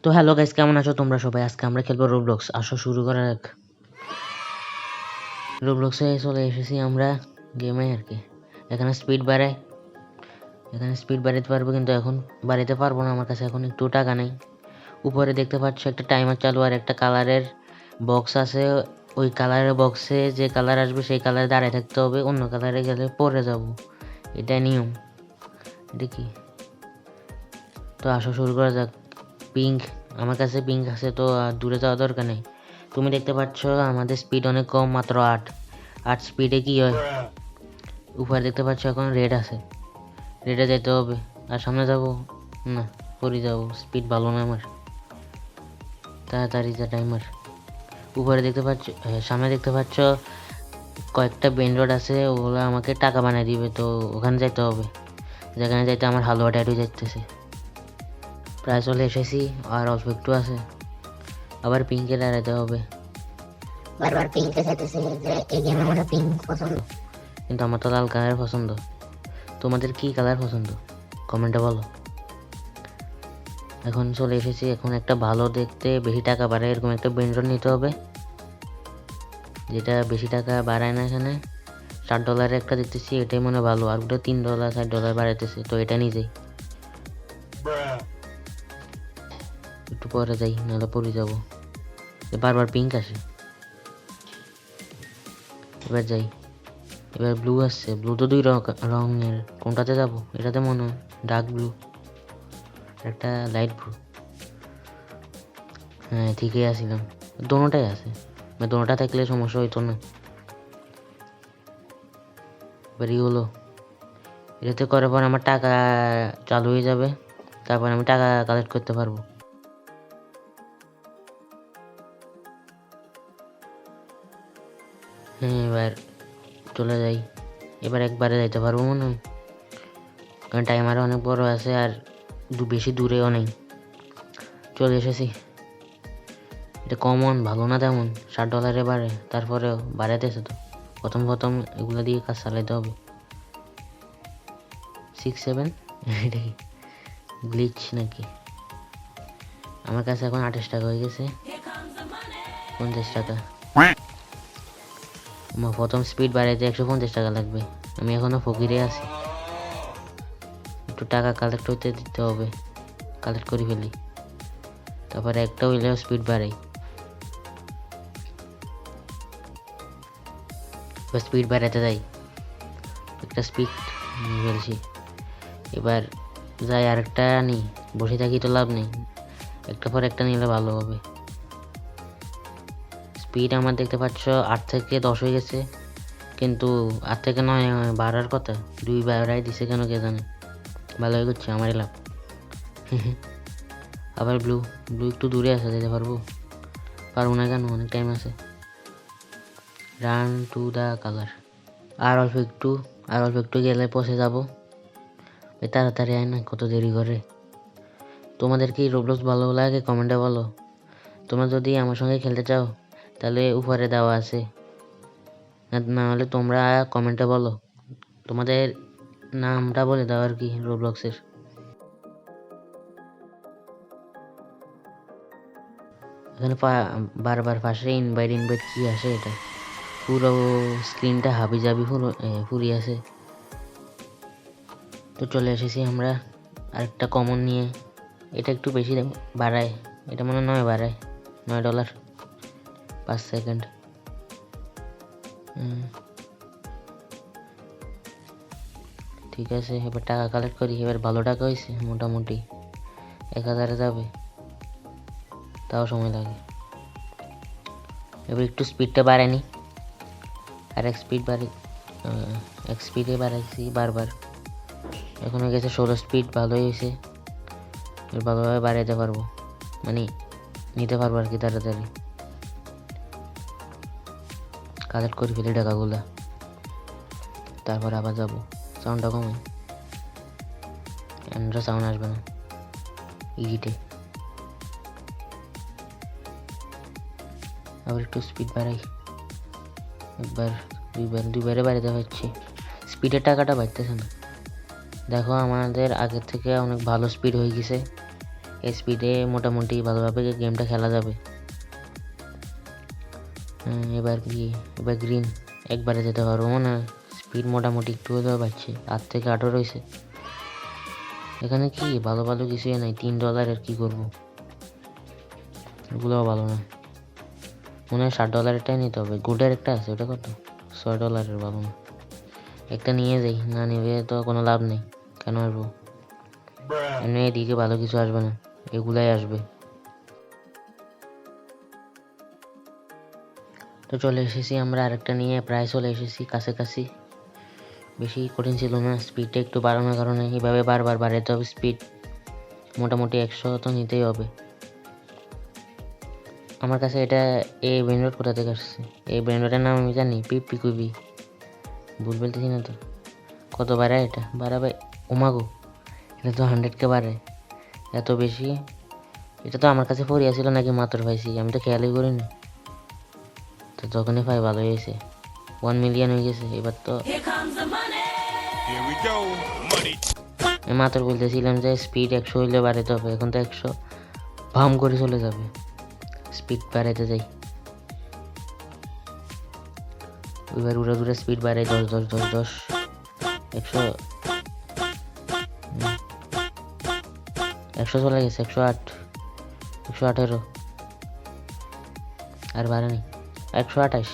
তো hello guys, কেমন আছো তোমরা সবাই? আজকে আমরা খেলবো রোবলক্স। আসো শুরু করা যাক। রোবলক্সে চলে এসেছি আমরা গেমে আর কি। এখানে স্পিড বাড়াইতে পারবো, কিন্তু এখন বাড়াইতে পারবো না, আমার কাছে এখন একটু টাকা নেই। উপরে দেখতে পাচ্ছ একটা টাইমার চালু আর একটা কালারের বক্স আছে। ওই কালারের বক্সে যে কালার আসবে সেই কালারে দাঁড়িয়ে থাকতে হবে, অন্য কালারে গেলে পরে যাব, এটাই নিয়ম। এটা কি? তো আসো শুরু করা যাক। পিঙ্ক, আমার কাছে পিঙ্ক আছে, তো আর দূরে যাওয়া দরকার নেই। তুমি দেখতে পাচ্ছ আমাদের স্পিড অনেক কম, মাত্র 8 স্পিডে কি হয়। উপরে দেখতে পাচ্ছ এখন রেড আছে, রেডে যেতে হবে। আর সামনে যাব না, পরে যাব, স্পিড ভালো না আমার, তাড়াতাড়ি যা টাইমার। উপরে দেখতে পাচ্ছ, সামনে দেখতে পাচ্ছ কয়েকটা বেন রোড আছে, ওগুলো আমাকে টাকা বানিয়ে দিবে, তো ওখানে যাইতে হবে। যেখানে যাইতে আমার হালুয়া ট্যাটু যাইতেছে। প্রায় চলে এসেছি, আর অল্প একটু আছে। আবার পিঙ্কে দাঁড়াতে হবে। বারবার পিঙ্কে চাইতেছে যে এই গেমে আমার পিঙ্ক পছন্দ। কিন্তু আমার তো লাল কালার পছন্দ। তোমাদের কি কালার পছন্দ কমেন্টে বলো। এখন চলে এসেছি, এখন একটা ভালো দেখতে বেশি টাকা বাড়ায় এরকম একটা বেন্ডন নিতে হবে, যেটা বেশি টাকা বাড়ায় না। এখানে $7 একটা দেখতেছি, এটাই মনে ভালো। আর ওটা $3 $7 বাড়াইতেছে, তো এটা নিয়ে যাই। একটু পরে যাই, নাহলে পরে যাবো। বারবার পিঙ্ক আসে, এবার যাই। এবার ব্লু আসছে, ব্লু তো 2 রঙের, কোনটাতে যাব? এটাতে মনে হয় ডার্ক ব্লু, একটা লাইট ব্লু। হ্যাঁ ঠিকই আসছিলাম, দোনোটাই আছে, দোনোটা থাকলে সমস্যা হইতো না। এবার হলো, এটাতে করার পর আমার টাকা চালু হয়ে যাবে, তারপর আমি টাকা কালেক্ট করতে পারবো। হ্যাঁ এবার চলে যাই, এবার একবারে যাইতে পারবো মনে হয়, কারণ টাইমারও অনেক বড় আছে আর বেশি দূরেও নেই। চলে এসেছি। এটা কমন ভালো না তেমন, $7 বাড়ে, তারপরেও বাড়াইতেছে তো। প্রথম এগুলো দিয়ে কাজ চালাইতে হবে। 6 7 এটা কি গ্লিচ নাকি? আমার কাছে এখন 28 টাকা হয়ে গেছে, 50 টাকা। আমার প্রথম স্পিড বাড়াইতে 150 টাকা লাগবে। আমি এখনো ফকিরে আছি, একটু টাকা কালেক্ট হইতে দিতে হবে, কালেক্ট করে ফেলি, তারপরে একটা হইলেও স্পিড বাড়াই। স্পিড বাড়াতে যাই, একটা স্পিড ফেলছি। এবার যাই আরেকটা নিই, বসে থাকি তো লাভ নেই, একটা পর একটা নিলে ভালো হবে। স্পিড আমার দেখতে পাচ্ছ 8 থেকে 10 হয়ে গেছে, কিন্তু 8 থেকে 9 বাড়ার কথা, 2 বাড়াই দিছে কেন কে জানে। ভালোই করছে, আমারই লাভ। আবার ব্লু একটু দূরে আছে, যেতে পারবো না কেন, অনেক টাইম আছে। Run to the colour. আর অল্প একটু গেলে পৌঁছে যাবো। তাড়াতাড়ি আয় না, কত দেরি করে। তোমাদের কি রোবলক্স ভালো লাগে কমেন্টে বলো। তোমরা যদি আমার সঙ্গে খেলতে চাও তাহলে উপরে দেওয়া আছে, না হলে তোমরা কমেন্টে বলো, তোমাদের নামটা বলে দাও আর কি রোবলক্সের। এখানে বারবার পাশে ইনভাইট কি আসে, এটা পুরো স্ক্রিনটা হাবি জাবি ফুরি আছে। তো চলে এসেছি আমরা আরেকটা কমন নিয়ে। এটা একটু বেশি বাড়ায়, এটা মনে হয় 9 বাড়ায়, $9 5 সেকেন্ড। ঠিক আছে, এবার টাকা কালেক্ট করি। এবার ভালো টাকা হয়েছে, মোটামুটি 1000 যাবে, তাও সময় লাগে। এবার একটু স্পিডটা বাড়াইনি, আর এক স্পিডে বাড়াইছি বারবার। এখন হয়ে গেছে 16 স্পিড, ভালোই হয়েছে। ভালোভাবে বাড়াইতে পারবো, মানে নিতে পারবো আর কি তাড়াতাড়ি। কালেক্ট করে ফেলি টাকাগুলা, তারপর আবার যাবো। সাউন্ডটা কমে, এমনটা সাউন্ড আসবে না ইজিটে। আবার একটু স্পিড বাড়াই, একবার দুইবারে বাড়াতে পারছি। স্পিডের টাকাটা বাড়তেছে না। দেখো আমাদের আগের থেকে অনেক ভালো স্পিড হয়ে গেছে, স্পিডে মোটামুটি ভালোভাবে গেমটা খেলা যাবে। এবার কি, এবার গ্রিন একবারে যেতে পারবো না, স্পিড মোটামুটি একটু হলেও বাড়ছে, 8 থেকে 8 রয়েছে। এখানে কি ভালো ভালো কিছুই নাই, $3 কি করবো, এগুলোও ভালো না। মনে হয় $60টাই নিতে হবে। গুডের একটা আছে, ওটা কত, $6, ভালো না। একটা নিয়ে যাই, না নিবে তো কোনো লাভ নেই, কেন আসবো, এমনি এদিকে ভালো কিছু আসবে না, এগুলাই আসবে। তো চলে এসেছি আমরা আরেকটা নিয়ে, প্রায় চলে এসেছি কাছাকাছি। বেশি কঠিন ছিল না, স্পিডটা একটু বাড়ানোর কারণে এইভাবে বারবার বাড়াতে হবে স্পিড, মোটামুটি 100 তো নিতেই হবে। আমার কাছে এটা, এই ব্র্যান্ডের কোথা থেকে আসছে, এই ব্র্যান্ডের নাম আমি জানি, পিপিকিউবি, ভুল বলতেছি না তো। কত বাড়ায় এটা, বাড়াবে ওমাগো, এটা তো 100K বাড়ায়, এত বেশি। এটা তো আমার কাছে ফরিয়া ছিল নাকি মাত্র পাইছি, আমি তো খেয়ালই করিনি। তো যখনই পাই ভালো হয়েছে, 1 মিলিয়ন হয়ে গেছে এবার তো। আমি মাত্র বলতেছিলাম যে স্পিড 100 হইলে বাড়াতে হবে, এখন তো 100 ভাম করে চলে যাবে, স্পিড বাড়াইতে যাই। এবার উড়ে দূরে স্পিড বাড়াই, 10 10 10 10 100 100 চলে গেছে, 108 118 আর বাড়েনি, 128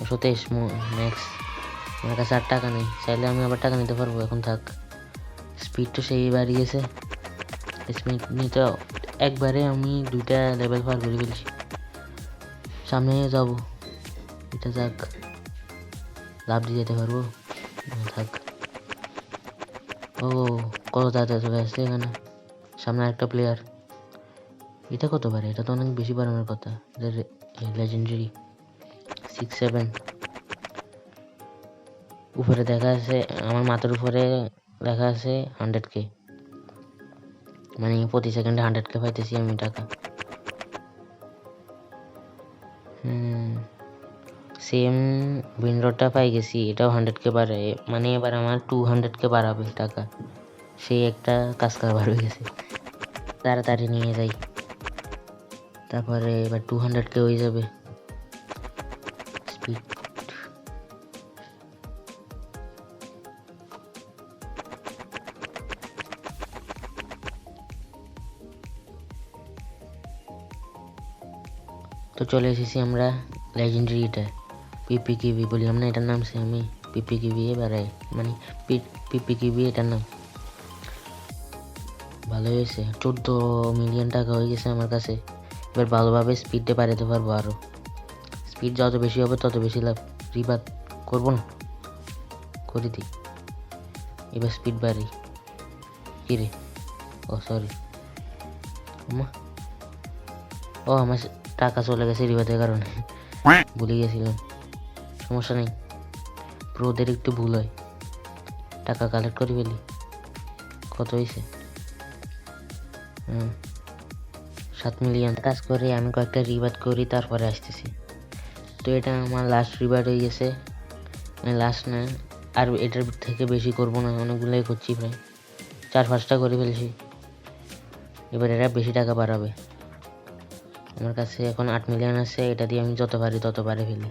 123 ম্যাক্স। আমার কাছে আর টাকা নেই, চাইলে আমি আবার টাকা নিতে পারবো, এখন থাক। স্পিড তো সেই বাড়িয়েছে, স্পিড নিতে একবারে আমি 2টা লেভেল পার করে ফেলছি, সামনে যাব, এটা যাক, লাভ দিয়ে যেতে পারবো, থাক। ও কত তাড়াতাড়ি চলে আসছে এখানে, সামনে একটা প্লেয়ার। এটা কত পারে, এটা তো অনেক বেশি বাড়ানোর কথা, লেজেন্ডারি 6 7। উপরে দেখা আছে, আমার মাথার উপরে লেখা আছে 100K, মানে প্রতি সেকেন্ডে 100K পাইতেছি আমি টাকা। সেম উইন্ডোটা পাই গেছি, এটাও 100K বাড়ে, মানে এবার আমার 200K বাড়াবে টাকা, সেই একটা কাজ কারবার হয়ে গেছে। তাড়াতাড়ি নিয়ে যাই, তারপরে এবার 200K হয়ে যাবে স্পিড। তো চলে এসেছি আমরা লেজেন্ডারিটা, পিপিকিউবি বললাম না এটার নাম, সে আমি পিপিকিউবি বাড়াই, মানে পিপিকিউবি এটার নাম। ভালো হয়েছে, 14 মিলিয়ন টাকা হয়ে গেছে আমার কাছে। এবার ভালোভাবে স্পিডটা বাড়াতে পারবো আরও, স্পিড যত বেশি হবে তত বেশি লাভ। রিবাত করবো না, করে দিই, এবার স্পিড বাড়ি। কী রে, ও সরি, ও আমার টাকা চলে গেছে রিবাতের কারণে, ভুলে গেছিলাম। সমস্যা নেই, প্রোদের একটু ভুল হয়, টাকা কালেক্ট করে ফেলি। কত হয়েছে, 7 মিলিয়ন। কাজ করে আমি কয়েকটা রিবাত করি, তারপরে আসতেছি। তো এটা আমার লাস্ট রিবাত হয়ে গেছে, মানে লাস্ট না, আর এটার থেকে বেশি করবো না, অনেকগুলোই করছি, প্রায় 4-5টা করে ফেলছি। এবার এরা বেশি টাকা বাড়াবে, আমার কাছে এখন 8 মিলিয়ন আছে, এটা দিয়ে আমি যত পারি তত পারে ফেলি।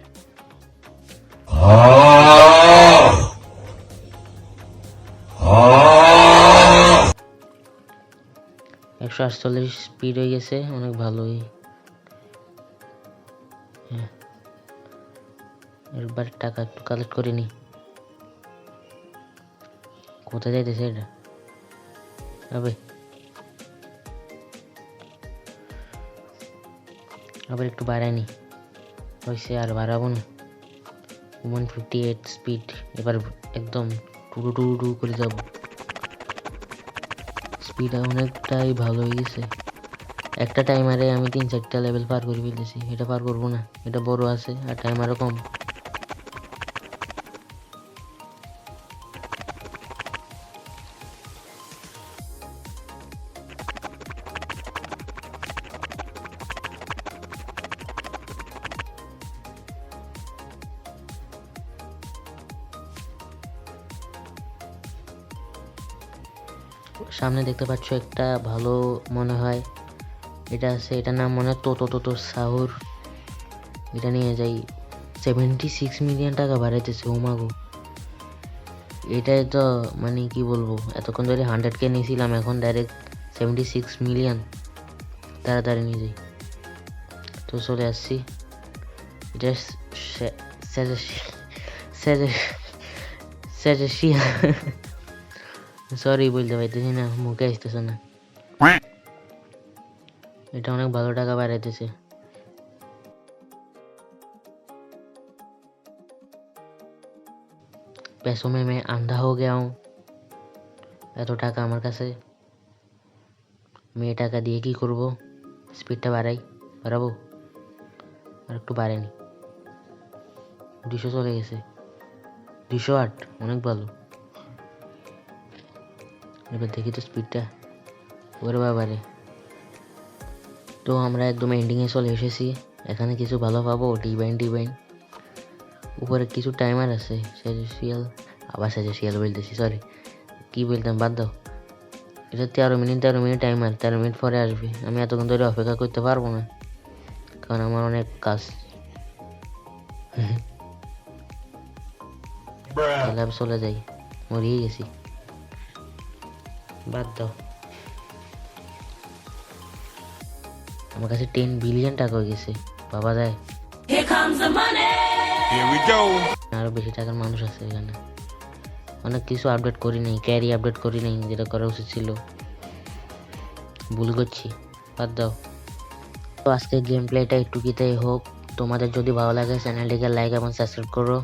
148 স্পিড হয়ে গেছে, অনেক ভালোই। এবার টাকা একটু কালেক্ট করে নি। কোথায় যাইতেছে এটা, আবার একটু বাড়ায়নি, হয়েছে, আর বাড়াবো না। 158 স্পিড, এবার একদম টুরু টুরু টুরু করে যাব, স্পিড অনেকটাই ভালো হয়ে গেছে। একটা টাইমারে আমি 3-4টা লেভেল পার করে ফেলেছি, এটা পার করবো না, এটা বড় আছে আর টাইমারও কম। সামনে দেখতে পাচ্ছ একটা ভালো মনে হয় এটা আছে, এটার নাম মনে হয় তোতো সাহুর। এটা নিয়ে যাই। 76 মিলিয়ন টাকা বাড়াইতেছে, ও মাগো। এটাই তো মানে কি বলবো, এতক্ষণ ধরে 100K নিয়েছিলাম, এখন ডাইরেক্ট 76 মিলিয়ন। তাড়াতাড়ি নিয়ে যাই। তো চলে আসছি। এটা সরি বলতে পারতেছি না, মুখে আসতেছে না। এটা অনেক ভালো টাকা বাড়াইতেছে। पैसों में मैं अंधा हो गया हूँ। এত টাকা আমার কাছে, আমি এই টাকা দিয়ে কি করব? স্পিডটা বাড়াবো। আর একটু বাড়েনি, 200 চলে গেছে, 208, অনেক ভালো। এবার দেখি তো স্পিডটা, ওরে বাবারে। তো আমরা একদম এন্ডিংয়ে চলে এসেছি। এখানে কিছু ভালো পাবো, ডিভাইন। উপরে কিছু টাইমার আছে, সাজেশিয়াল, আবার সাজেশিয়াল বলতেছি, সরি কি বলতাম, বাদ দাও। এটা 13 মিনিট টাইমার, 13 মিনিট পরে আসবে। আমি এতক্ষণ ধরে অপেক্ষা করতে পারবো না, কারণ আমার অনেক কাজ। তাহলে আমি চলে যাই, মরিয়ে গেছি, বাদ দাও। আমার কাছে 10 বিলিয়ন টাকা হয়ে গেছে, বাবা যায়। আরো বেশি টাকার মানুষ আছে এখানে। অনেক কিছু আপডেট করি নাই, ক্যারি আপডেট করি নাই, যেটা করা উচিত ছিল, ভুল করছি, বাদ দাও। তো আজকে গেম প্লেটা একটুকিতেই হোক। তোমাদের যদি ভালো লাগে চ্যানেলটিকে লাইক এবং সাবস্ক্রাইব করো,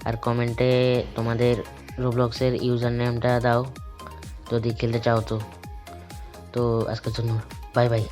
আর কমেন্টে তোমাদের রোবলক্সের ইউজার নেমটা দাও যদি খেলতে চাও। তো আজকের জন্য বাই বাই।